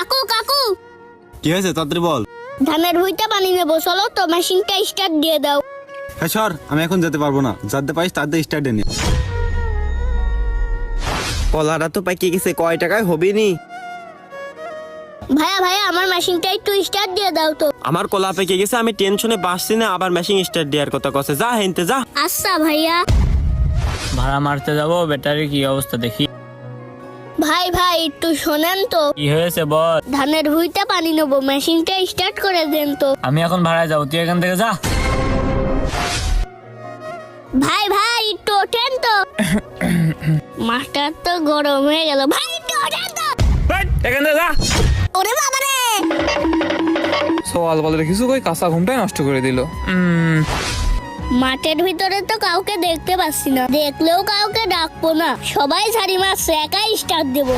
কাকু কাকু কি হয়েছে তাড়াতাড়ি বল। ধানের ভুইটা পানি নেবো, চলো তো মেশিনটা স্টার্ট দিয়ে দাও। হ্যাঁ সর, আমি এখন যেতে পারবো না, যাতে পারিস তাদের স্টার্টে নি। কলাটা তো পাইকে গেছে, কয় টাকায় হবে নি? ভাইয়া ভাইয়া আমার মেশিনটা একটু স্টার্ট দিয়ে দাও তো। আমার কলা পেকে গেছে, আমি টেনশনে বাসছি না, আবার মেশিন স্টার্ট দেওয়ার কথা কছে। যা হেনতে যা। আচ্ছা ভাইয়া। ভাড়া মারতে যাবো, ব্যাটারির কি অবস্থা দেখি। ভাই ভাই একটু শোনেন তো, কি হয়েছে বল। ধানের ভুইটা পানি নেবো, মেশিনটা স্টার্ট করে দেন তো। আমি এখন ভাড়ায় যাবো, তুই এখান থেকে যা। ভাই ভাই একটু ওঠেন তো। মাস্টার তো গরম হয়ে গেল, ভাই একটু ওঠেন তো। এখান থেকে যা। ওরে বাবা রে, সওয়াল বলে কিছু কই কাঁচা ঘুমটাই নষ্ট করে দিল। মাঠের ভিতরে তো কাউকে দেখতে পাচ্ছি না, দেখলেও কাউকে ডাকবো না, সবাই ঝাড়ি মারছে, একাই স্টার্ট দেবো।